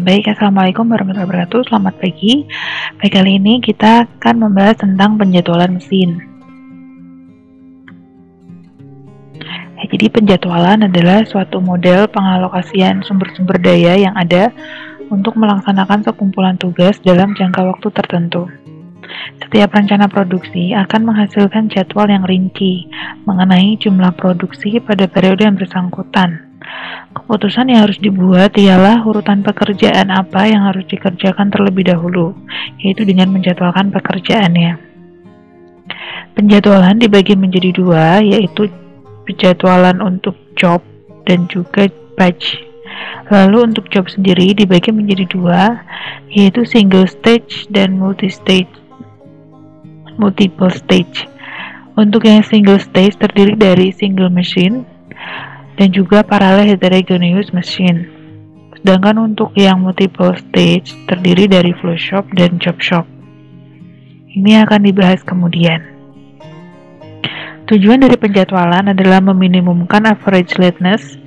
Baik, Assalamualaikum warahmatullahi wabarakatuh. Selamat pagi. Baik, kali ini kita akan membahas tentang penjadwalan mesin. Jadi penjadwalan adalah suatu model pengalokasian sumber-sumber daya yang ada untuk melaksanakan sekumpulan tugas dalam jangka waktu tertentu. Setiap rencana produksi akan menghasilkan jadwal yang rinci mengenai jumlah produksi pada periode yang bersangkutan. Keputusan yang harus dibuat ialah urutan pekerjaan apa yang harus dikerjakan terlebih dahulu, yaitu dengan menjadwalkan pekerjaannya. Penjadwalan dibagi menjadi dua, yaitu penjadwalan untuk job dan juga batch. Lalu untuk job sendiri dibagi menjadi dua, yaitu single stage dan multiple stage. Untuk yang single stage terdiri dari single machine dan juga parallel heterogeneous machine. Sedangkan untuk yang multiple stage terdiri dari flow shop dan job shop. Ini akan dibahas kemudian. Tujuan dari penjadwalan adalah meminimumkan average lateness,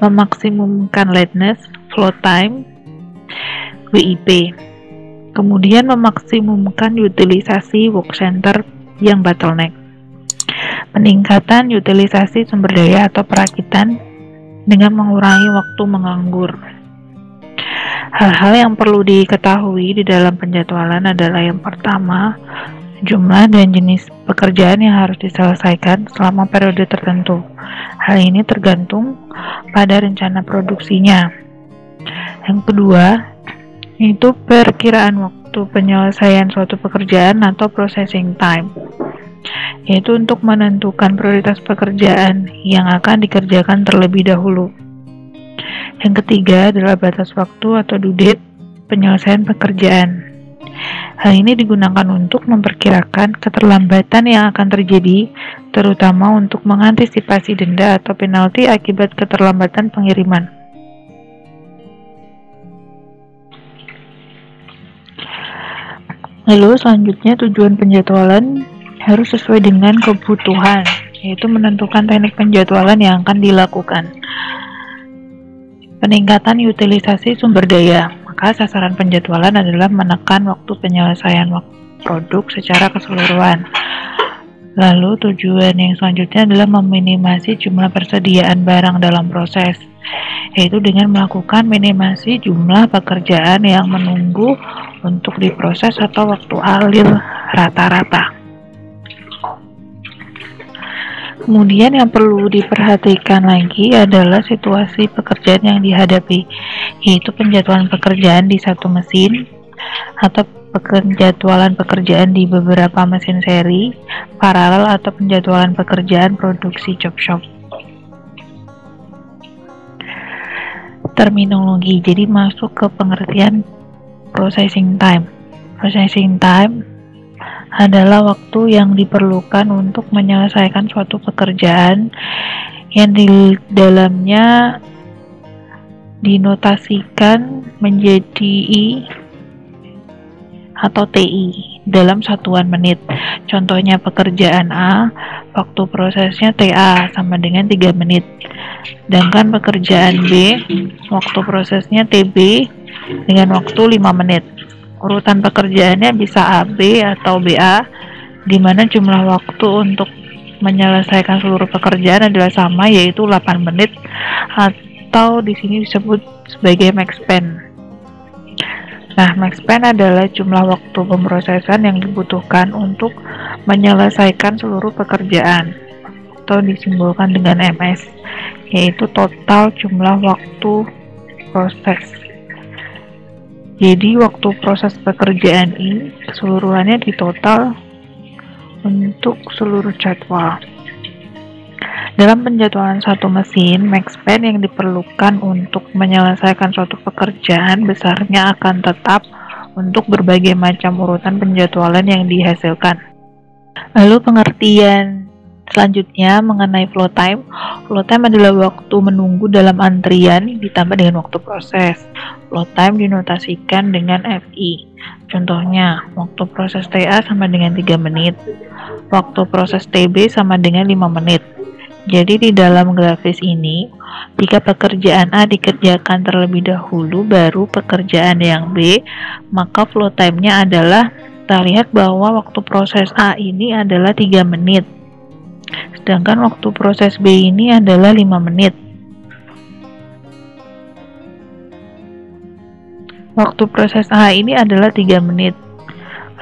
memaksimumkan lateness, flow time, WIP. Kemudian memaksimumkan utilisasi work center yang bottleneck. Peningkatan utilisasi sumber daya atau perakitan dengan mengurangi waktu menganggur. Hal-hal yang perlu diketahui di dalam penjadwalan adalah yang pertama, jumlah dan jenis pekerjaan yang harus diselesaikan selama periode tertentu. Hal ini tergantung pada rencana produksinya. Yang kedua, itu perkiraan waktu penyelesaian suatu pekerjaan atau processing time, yaitu untuk menentukan prioritas pekerjaan yang akan dikerjakan terlebih dahulu. Yang ketiga adalah batas waktu atau due date penyelesaian pekerjaan. Hal ini digunakan untuk memperkirakan keterlambatan yang akan terjadi, terutama untuk mengantisipasi denda atau penalti akibat keterlambatan pengiriman. Lalu selanjutnya tujuan penjadwalan harus sesuai dengan kebutuhan, yaitu menentukan teknik penjadwalan yang akan dilakukan. Peningkatan utilisasi sumber daya, maka sasaran penjadwalan adalah menekan waktu penyelesaian produk secara keseluruhan. Lalu tujuan yang selanjutnya adalah meminimasi jumlah persediaan barang dalam proses, yaitu dengan melakukan minimasi jumlah pekerjaan yang menunggu untuk diproses atau waktu alir rata-rata. Kemudian yang perlu diperhatikan lagi adalah situasi pekerjaan yang dihadapi, yaitu penjadwalan pekerjaan di satu mesin atau penjadwalan pekerjaan di beberapa mesin seri, paralel atau penjadwalan pekerjaan produksi job shop. Terminologi, jadi masuk ke pengertian processing time. Processing time adalah waktu yang diperlukan untuk menyelesaikan suatu pekerjaan yang di dalamnya dinotasikan menjadi I atau TI dalam satuan menit. Contohnya pekerjaan A, waktu prosesnya TA sama dengan 3 menit. Sedangkan pekerjaan B, waktu prosesnya TB dengan waktu 5 menit. Urutan pekerjaannya bisa AB atau BA, di mana jumlah waktu untuk menyelesaikan seluruh pekerjaan adalah sama, yaitu 8 menit atau di sini disebut sebagai max span. Nah, max span adalah jumlah waktu pemrosesan yang dibutuhkan untuk menyelesaikan seluruh pekerjaan atau disimbolkan dengan MS, yaitu total jumlah waktu proses. Jadi waktu proses pekerjaan ini keseluruhannya ditotal untuk seluruh jadwal. Dalam penjadwalan satu mesin, max span yang diperlukan untuk menyelesaikan suatu pekerjaan besarnya akan tetap untuk berbagai macam urutan penjadwalan yang dihasilkan. Lalu pengertian selanjutnya mengenai flow time. Flow time adalah waktu menunggu dalam antrian ditambah dengan waktu proses. Flow time dinotasikan dengan FI. Contohnya, waktu proses TA sama dengan 3 menit. Waktu proses TB sama dengan 5 menit. Jadi di dalam grafis ini, jika pekerjaan A dikerjakan terlebih dahulu baru pekerjaan yang B, maka flow time-nya adalah, kita lihat bahwa waktu proses A ini adalah 3 menit. Sedangkan waktu proses B ini adalah 5 menit. Waktu proses A ini adalah 3 menit.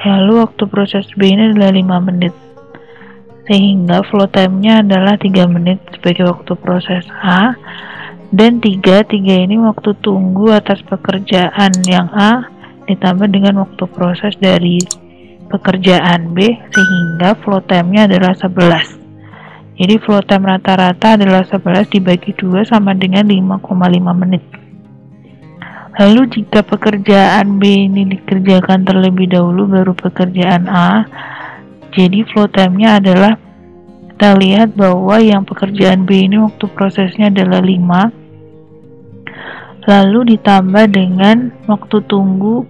Lalu waktu proses B ini adalah 5 menit. Sehingga flow time-nya adalah 3 menit sebagai waktu proses A, dan 3 ini waktu tunggu atas pekerjaan yang A ditambah dengan waktu proses dari pekerjaan B, sehingga flow time-nya adalah 11. Jadi flow time rata-rata adalah 11 dibagi 2 sama dengan 5,5 menit. Lalu jika pekerjaan B ini dikerjakan terlebih dahulu baru pekerjaan A, jadi flow time-nya adalah, kita lihat bahwa yang pekerjaan B ini waktu prosesnya adalah 5, lalu ditambah dengan waktu tunggu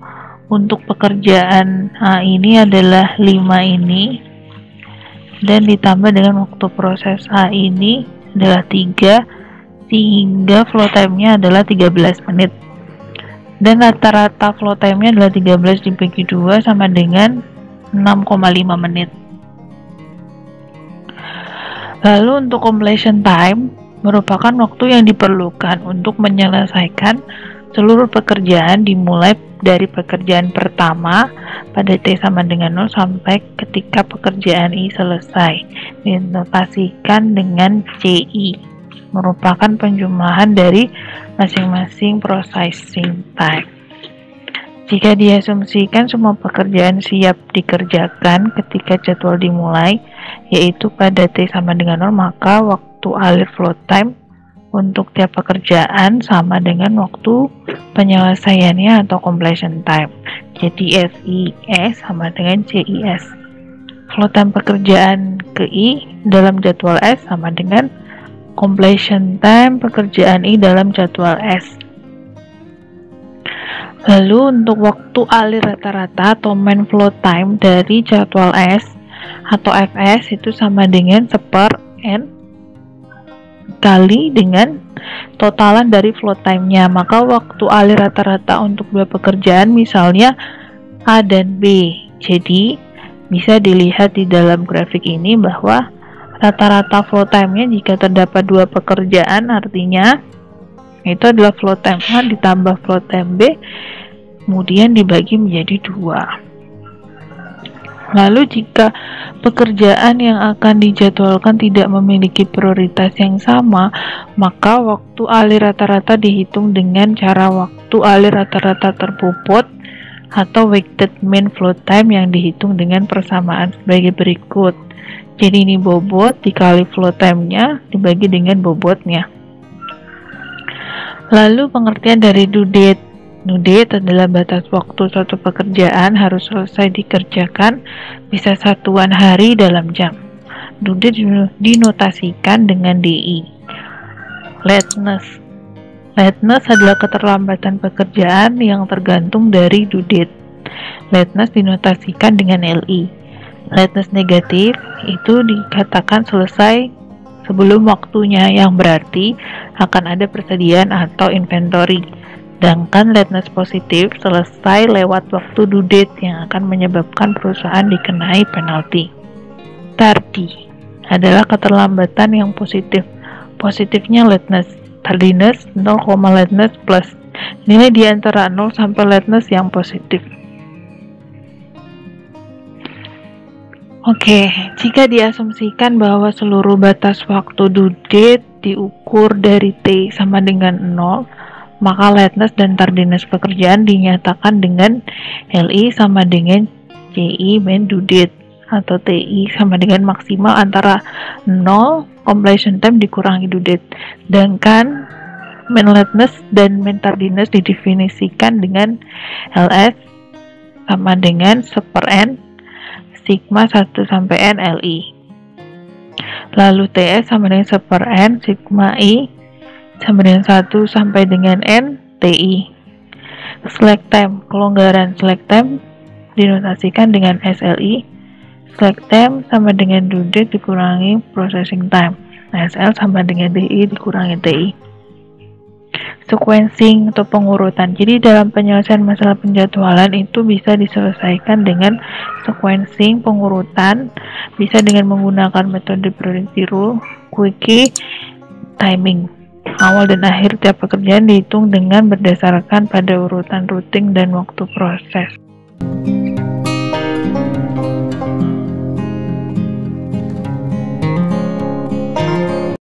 untuk pekerjaan A ini adalah 5 ini, dan ditambah dengan waktu proses A ini adalah 3, sehingga flow time-nya adalah 13 menit. Dan rata-rata flow time-nya adalah 13 dibagi 2 sama dengan 6,5 menit. Lalu untuk completion time merupakan waktu yang diperlukan untuk menyelesaikan seluruh pekerjaan dimulai dari pekerjaan pertama pada T sama dengan 0 sampai ketika pekerjaan I selesai. Dinotasikan dengan CI, merupakan penjumlahan dari masing-masing processing time. Jika diasumsikan semua pekerjaan siap dikerjakan ketika jadwal dimulai, yaitu pada T sama dengan 0, maka waktu alir flow time untuk tiap pekerjaan sama dengan waktu penyelesaiannya atau completion time. Jadi FIS sama dengan CIS. Flow time pekerjaan ke I dalam jadwal S sama dengan completion time pekerjaan I dalam jadwal S. Lalu untuk waktu alir rata-rata atau main flow time dari jadwal S atau FS itu sama dengan 1/n kali dengan totalan dari flow time-nya. Maka waktu alir rata-rata untuk dua pekerjaan misalnya A dan B. Jadi bisa dilihat di dalam grafik ini bahwa rata-rata flow time-nya jika terdapat dua pekerjaan artinya itu adalah flow time A ditambah flow time B, kemudian dibagi menjadi 2. Lalu jika pekerjaan yang akan dijadwalkan tidak memiliki prioritas yang sama, maka waktu alir rata-rata dihitung dengan cara waktu alir rata-rata terpuput atau weighted mean flow time yang dihitung dengan persamaan sebagai berikut. Jadi ini bobot dikali flow time-nya dibagi dengan bobotnya. Lalu pengertian dari due date. Due date adalah batas waktu suatu pekerjaan harus selesai dikerjakan, bisa satuan hari dalam jam. Due date dinotasikan dengan DI. Lateness. Lateness adalah keterlambatan pekerjaan yang tergantung dari due date. Lateness dinotasikan dengan LI. Lateness negatif itu dikatakan selesai sebelum waktunya, yang berarti akan ada persediaan atau inventory. Sedangkan lateness positif selesai lewat waktu due date yang akan menyebabkan perusahaan dikenai penalti. Tardy adalah keterlambatan yang positif. Positifnya lateness, tardiness 0, lateness plus nilai di antara 0 sampai lateness yang positif. Oke, jika diasumsikan bahwa seluruh batas waktu due date diukur dari T sama dengan 0, maka lateness dan tardiness pekerjaan dinyatakan dengan LI sama dengan CI main due date, atau TI sama dengan maksimal antara 0 completion time dikurangi due date. Sedangkan main lateness dan main tardiness didefinisikan dengan LS sama dengan 1/n sigma 1 sampai n LI. Lalu TS sama dengan 1/n sigma I sama dengan 1 sampai dengan n TI. Slack time, kelonggaran slack time dinotasikan dengan SLI. Slack time sama dengan due date dikurangi processing time. SL sama dengan DI dikurangi TI. Sequencing atau pengurutan. Jadi dalam penyelesaian masalah penjadwalan itu bisa diselesaikan dengan sequencing, pengurutan, bisa dengan menggunakan metode priority rule, quickie, timing. Awal dan akhir tiap pekerjaan dihitung dengan berdasarkan pada urutan routing dan waktu proses.